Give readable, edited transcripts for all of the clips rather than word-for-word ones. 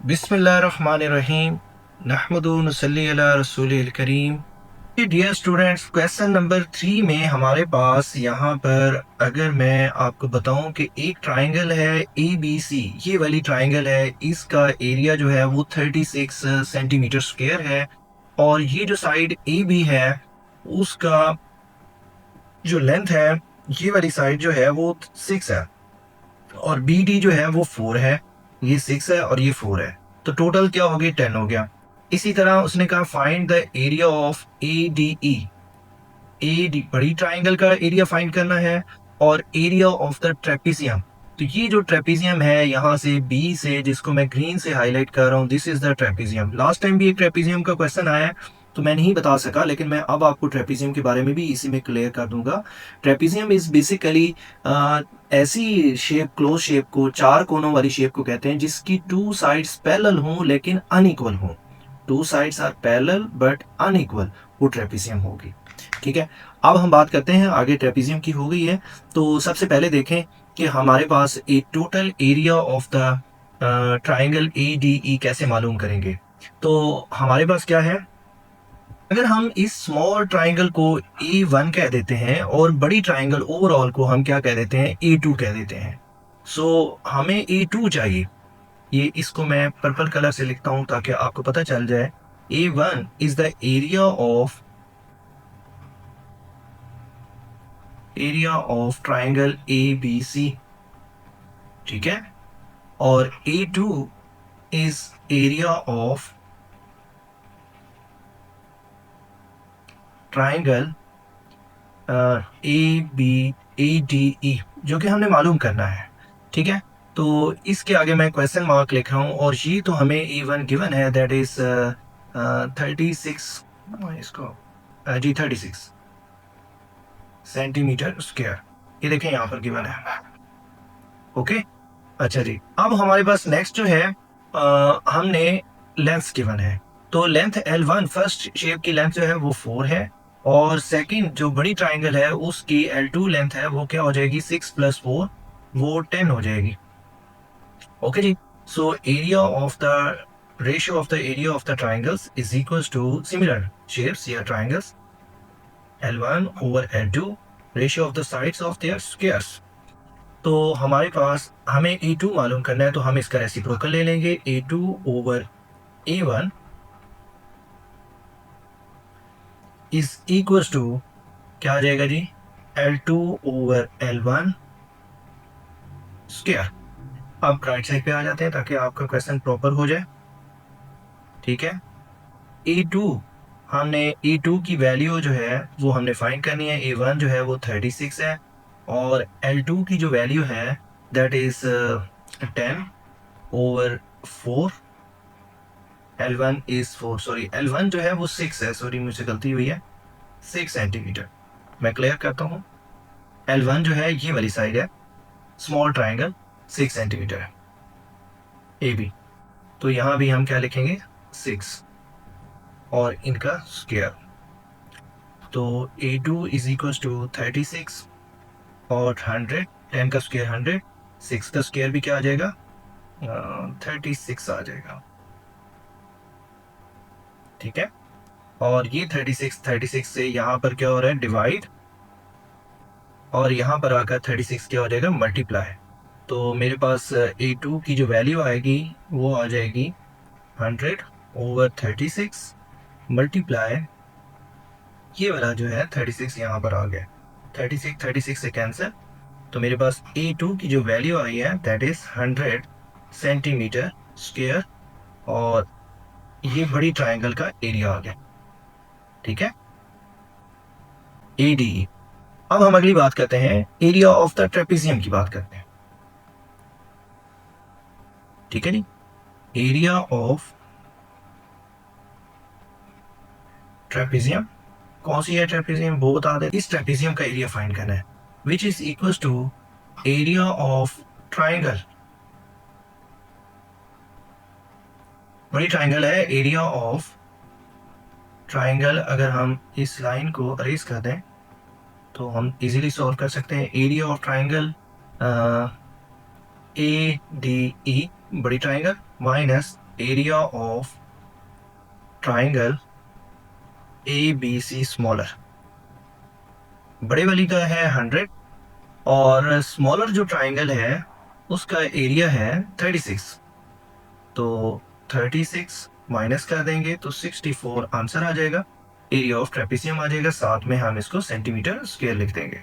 बिस्मिल्लाहिर्रहमानिर्रहीम नहमदु व नसल्ली अला रसूलिल करीम। डियर स्टूडेंट्स, क्वेश्चन नंबर 3 में हमारे पास यहाँ पर अगर मैं आपको बताऊं कि एक ट्राइंगल है ए बी सी, ये वाली ट्राइंगल है, इसका एरिया जो है वो 36 सेंटीमीटर स्क्वायर है और ये जो साइड ए बी है उसका जो लेंथ है, ये वाली साइड जो है वो 6 है और बी डी जो है वो 4 है। ये 6 है और ये 4 है, तो टोटल क्या हो गया, 10 हो गया। इसी तरह उसने कहा find the area of A D E. A D बड़ी ट्राइंगल का एरिया फाइंड करना है और एरिया ऑफ द ट्रेपीजियम। तो ये जो ट्रेपीजियम है यहाँ से बी से, जिसको मैं ग्रीन से हाईलाइट कर रहा हूँ, this is the trapezium. Last time भी एक ट्रेपीजियम का क्वेश्चन आया तो मैं नहीं बता सका, लेकिन मैं अब आपको ट्रेपीजियम के बारे में भी इसी में क्लियर कर दूंगा। ट्रेपीजियम इज बेसिकली ऐसी शेप, क्लोज शेप को, चार कोनों वाली शेप को कहते हैं जिसकी टू साइड्स पैरेलल हों लेकिन अनइक्वल हों। Two sides are parallel but unequal, वो ट्रेपीजियम होगी। ठीक है, अब हम बात करते हैं आगे। ट्रेपीजियम की हो गई है, तो सबसे पहले देखें कि हमारे पास एक total area of the triangle A D E कैसे मालूम करेंगे। तो हमारे पास क्या है, अगर हम इस स्मॉल ट्राइंगल को A1 कह देते हैं और बड़ी ट्राइंगल ओवरऑल को हम क्या कह देते हैं, A2 कह देते हैं। सो हमें A2 चाहिए। ये इसको मैं पर्पल कलर से लिखता हूं ताकि आपको पता चल जाए। A1 is the area of triangle ABC। ठीक है, और A2 is area of triangle ADE, जो कि हमने मालूम करना है। ठीक है, तो इसके आगे मैं क्वेश्चन मार्क लिख रहा हूँ और ये तो हमें A1 गिवन है, दैट इज 36, इसको जी 36 सेंटीमीटर स्क्वायर। ये देखें यहाँ पर गिवन है। ओके, अच्छा जी, अब हमारे पास नेक्स्ट जो है हमने लेंथ गिवन है। तो लेंथ L1, फर्स्ट शेप की लेंथ जो है वो 4 है और सेकंड जो बड़ी ट्राइंगल है उसकी L2 लेंथ है वो क्या हो जाएगी, 6 + 4, वो 10 हो जाएगी। ओके जी, so area of the ratio of the area of the triangles is equals to similar shapes या triangles L1/L2, ratio of the sides of their squares. तो हमारे पास, हमें A2 मालूम करना है तो हम इसका रेसिप्रोकल ले लेंगे। A2/A1 इज इक्वल्स टू क्या आ जाएगा जी, L2/L1 स्क्वायर। अब राइट साइड पे आ जाते हैं ताकि आपका क्वेश्चन प्रॉपर हो जाए। ठीक है, A2, हमने A2 की वैल्यू जो है वो हमने फाइंड करनी है। A1 जो है वो 36 है और L2 की जो वैल्यू है that is 10/4। L1 is 4, sorry L1 जो है वो 6 है, सॉरी मुझसे गलती हुई है, 6 सेंटीमीटर। मैं क्लियर करता हूँ, L1 जो है ये वाली साइड है, स्मॉल ट्राइंगल 6 सेंटीमीटर है AB। तो यहाँ भी हम क्या लिखेंगे, 6 और इनका स्क्वायर। तो A2 इज इक्वल टू 36 और 100, 10 का स्क्वायर 100, 6 का स्क्वायर भी क्या आ जाएगा, 36 आ जाएगा। ठीक है, और ये 36 से यहाँ पर क्या हो रहा है, डिवाइड, और यहाँ पर आकर 36 क्या हो जाएगा, मल्टीप्लाई। तो मेरे पास A2 की जो वैल्यू आएगी वो आ जाएगी 100/36 मल्टीप्लाई, ये वाला जो है 36 यहाँ पर आ गया, 36 से कैंसिल। तो मेरे पास A2 की जो वैल्यू आई है दैट इज 100 सेंटीमीटर स्क्वायर और ये बड़ी ट्राइंगल का एरिया आ गया। ठीक है, ADE। अब हम अगली बात करते हैं, एरिया ऑफ द ट्रेपीजियम की बात करते हैं। ठीक है जी, एरिया ऑफ ट्रेपीजियम, कौन सी है ट्रेपीजियम वो बता दें। इस ट्रेपीजियम का एरिया फाइंड करना है, which is equal to area of triangle. बड़ी ट्राइंगल है, एरिया ऑफ ट्राइंगल। अगर हम इस लाइन को अरेज कर दें तो हम इजीली सॉल्व कर सकते हैं। एरिया ऑफ ट्राइंगल ADE, बड़ी triangle, minus area of triangle A B C smaller. बड़े वाली का है 100 और स्मॉलर जो ट्राइंगल है उसका एरिया है 36। तो 36 माइनस कर देंगे तो 64 आंसर आ जाएगा, एरिया ऑफ ट्रेपेजियम आ जाएगा। साथ में हम इसको सेंटीमीटर स्क्वायर लिख देंगे।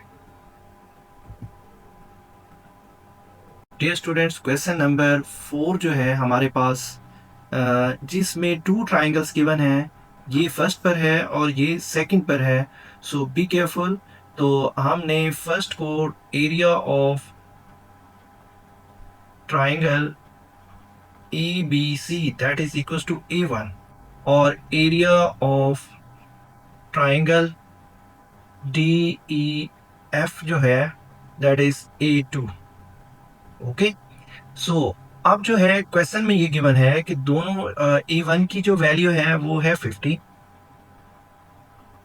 डियर स्टूडेंट्स, क्वेश्चन नंबर 4 जो है हमारे पास, जिसमें 2 ट्राइंगल्स गिवन हैं, ये फर्स्ट पर है और ये सेकंड पर है। So be careful. तो हमने फर्स्ट को area of triangle A B C that is equal to A1 और area of triangle D E F जो है दैट इज A2। ओके, सो अब जो है क्वेश्चन में ये गिवन है कि दोनों A1 की जो वैल्यू है वो है 50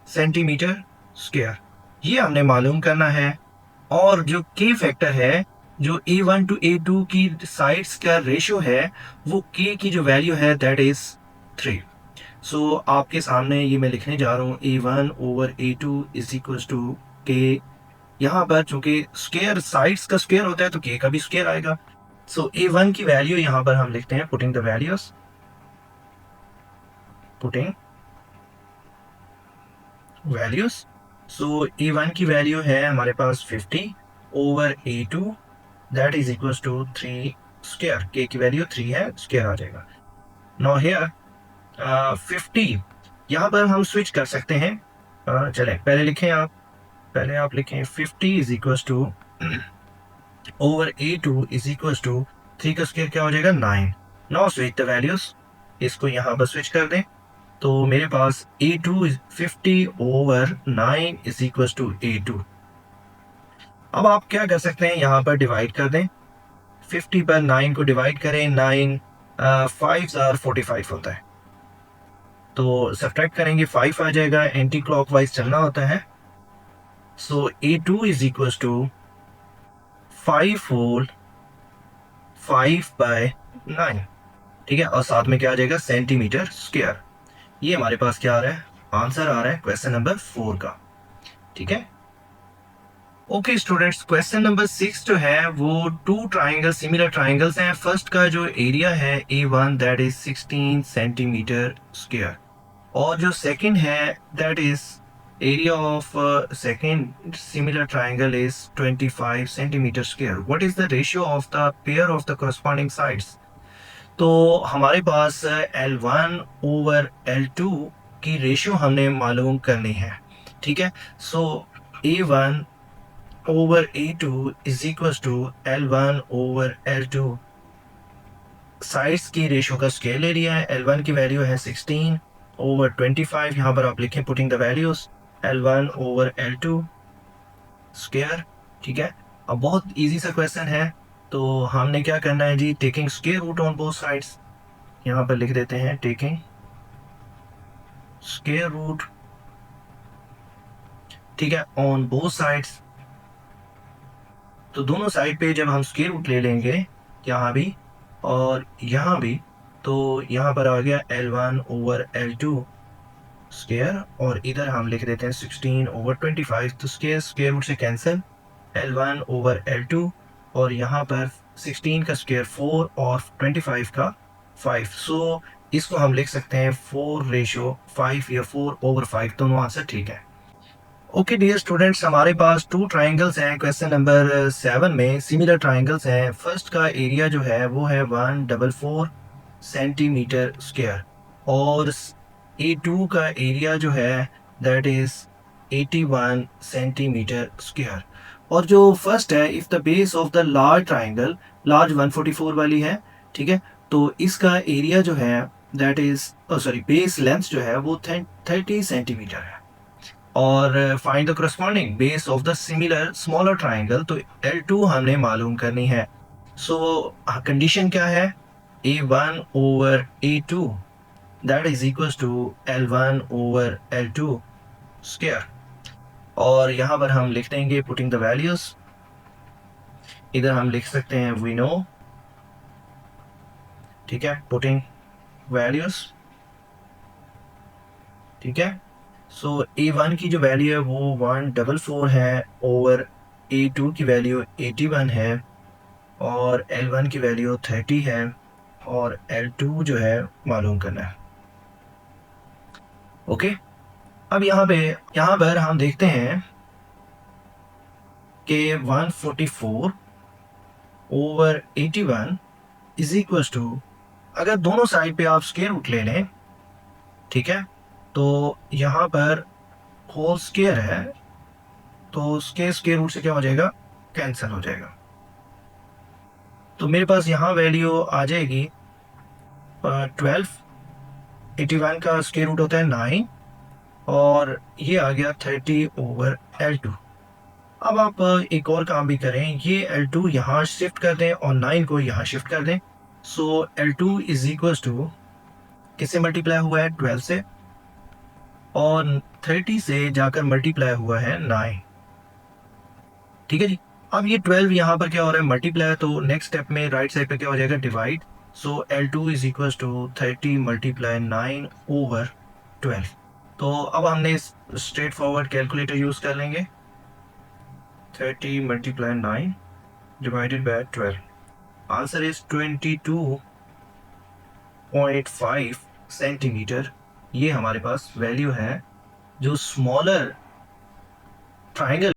सेंटीमीटर स्क्वायर, ये हमने मालूम करना है। और जो के फैक्टर है, जो A1 टू A2 की साइड्स का रेशियो है, वो के की जो वैल्यू है दैट इज 3। सो आपके सामने ये मैं लिखने जा रहा हूँ A1 over A2 is equal to के। यहाँ पर चूंकि स्क्वायर साइड्स का स्क्वायर होता है तो के का भी स्क्वायर आएगा। सो A1 की वैल्यू यहाँ पर हम लिखते हैं, putting the values, putting values. So A1 की वैल्यू है हमारे पास 50 over A2 that is equal to 3 square. K की वैल्यू 3 है, स्क्वायर आ जाएगा। नाउ हियर 50 यहाँ पर हम स्विच कर सकते हैं। चलें पहले लिखें आप, पहले आप लिखें 50 is equal to over A2 is equal to 3 का स्क्वायर क्या हो जाएगा 9। नाउ स्विच द वैल्यूज, इसको यहाँ पर स्विच कर दें तो मेरे पास A2 is 50 over 9 is equal to A2। अब आप क्या कर सकते हैं, यहाँ पर डिवाइड कर दें, 50 पर 9 को डिवाइड करें, 9 5 आर 45 होता है, तो सब्ट्रैक्ट करेंगे 5 आ जाएगा, एंटी क्लॉकवाइज चलना होता है। So A2 is equal to 5 whole 5 by 9, ठीक है, और साथ में क्या आ जाएगा सेंटीमीटर स्क्वायर। ये हमारे पास क्या आ रहा है, आंसर आ रहा है क्वेश्चन नंबर 4 का। ठीक है, ओके स्टूडेंट्स, क्वेश्चन नंबर 6 जो है वो 2 ट्राइंगल सिमिलर ट्राइंगल्स हैं। फर्स्ट का जो एरिया है A1 that is 16 centimetre square और जो सेकंड है that is area of second similar triangle is 25 centimetre square. What is the ratio of the pair of the corresponding sides. तो हमारे पास L1 over L2 की ratio हमने मालूम करनी है। ठीक है, so A1 over A2 is equal to L1 over L2। Sides की रेशियो का स्केल ले लिया है, L1 की वैल्यू है 16 ओवर 25, यहाँ पर आप लिखें putting the values, L1 over L2 square. ठीक है, अब बहुत इजी सा क्वेश्चन है, तो हमने क्या करना है जी, taking square root on both sides, यहाँ पर लिख देते हैं टेकिंग स्क्वायर रूट, ठीक है, ऑन बोथ साइड्स। तो दोनों साइड पे जब हम स्क्वायर रूट ले लेंगे, यहाँ भी और यहाँ भी, तो यहाँ पर आ गया L1 ओवर L2 स्क्वायर और इधर हम लिख देते हैं 16 ओवर 25, तो स्क्वायर रूट से कैंसिल, L1 ओवर L2 और यहाँ पर 16 का स्क्वायर 4 और 25 का 5। सो इसको हम लिख सकते हैं 4:5 या 4 ओवर 5, दोनों आंसर ठीक है। ओके डियर स्टूडेंट्स, हमारे पास 2 ट्राइंगल्स हैं क्वेश्चन नंबर 7 में, सिमिलर ट्राइंगल्स हैं। फर्स्ट का एरिया जो है वो है 144 सेंटीमीटर स्क्वायर और A2 का एरिया जो है दैट इज 81 सेंटीमीटर स्क्वायर। और जो फर्स्ट है, if the base of the large triangle, large 144 वाली है, ठीक है, तो इसका एरिया जो है that is sorry base length जो है वो 30 सेंटीमीटर है। और find the corresponding base of the similar smaller triangle, तो L2 हमने मालूम करनी है। सो कंडीशन क्या है, A1 over A2 that is equal to L1 over L2 square और यहाँ पर हम लिख देंगे पुटिंग द वैल्यूज, इधर हम लिख सकते हैं वी नो, ठीक है, पुटिंग वैल्यूज, ठीक है। सो A1 की जो वैल्यू है वो 144 है ओवर A2 की वैल्यू 81 है और L1 की वैल्यू 30 है और L2 जो है मालूम करना है। ओके, अब यहाँ पर हम देखते हैं कि 144 ओवर 81 इज इक्वल टू, अगर दोनों साइड पे आप स्क्वायर रूट ले लें, ठीक है, तो यहाँ पर होल स्क्वायर है तो उसके स्क्वायर रूट से क्या हो जाएगा, कैंसिल हो जाएगा। तो मेरे पास यहाँ वैल्यू आ जाएगी 12, 81 का स्क्वायर रूट होता है 9 और ये आ गया 30 ओवर L2। अब आप एक और काम भी करें, ये L2 यहाँ शिफ्ट कर दें और 9 को यहाँ शिफ्ट कर दें। सो L2 इज इक्वल टू किससे मल्टीप्लाई हुआ है, 12 से, और 30 से जाकर मल्टीप्लाई हुआ है 9, ठीक है जी। अब ये 12 यहाँ पर क्या हो रहा है, मल्टीप्लाई, तो नेक्स्ट स्टेप में राइट साइड पे क्या हो जाएगा, divide. So L2 is equal to 30 multiply 9 over 12। तो अब हमने स्ट्रेट फॉरवर्ड कैलकुलेटर यूज कर लेंगे, 30 multiply 9 divided by 12, answer is 22.5 centimetre. ये हमारे पास वैल्यू है जो स्मॉलर ट्राइंगल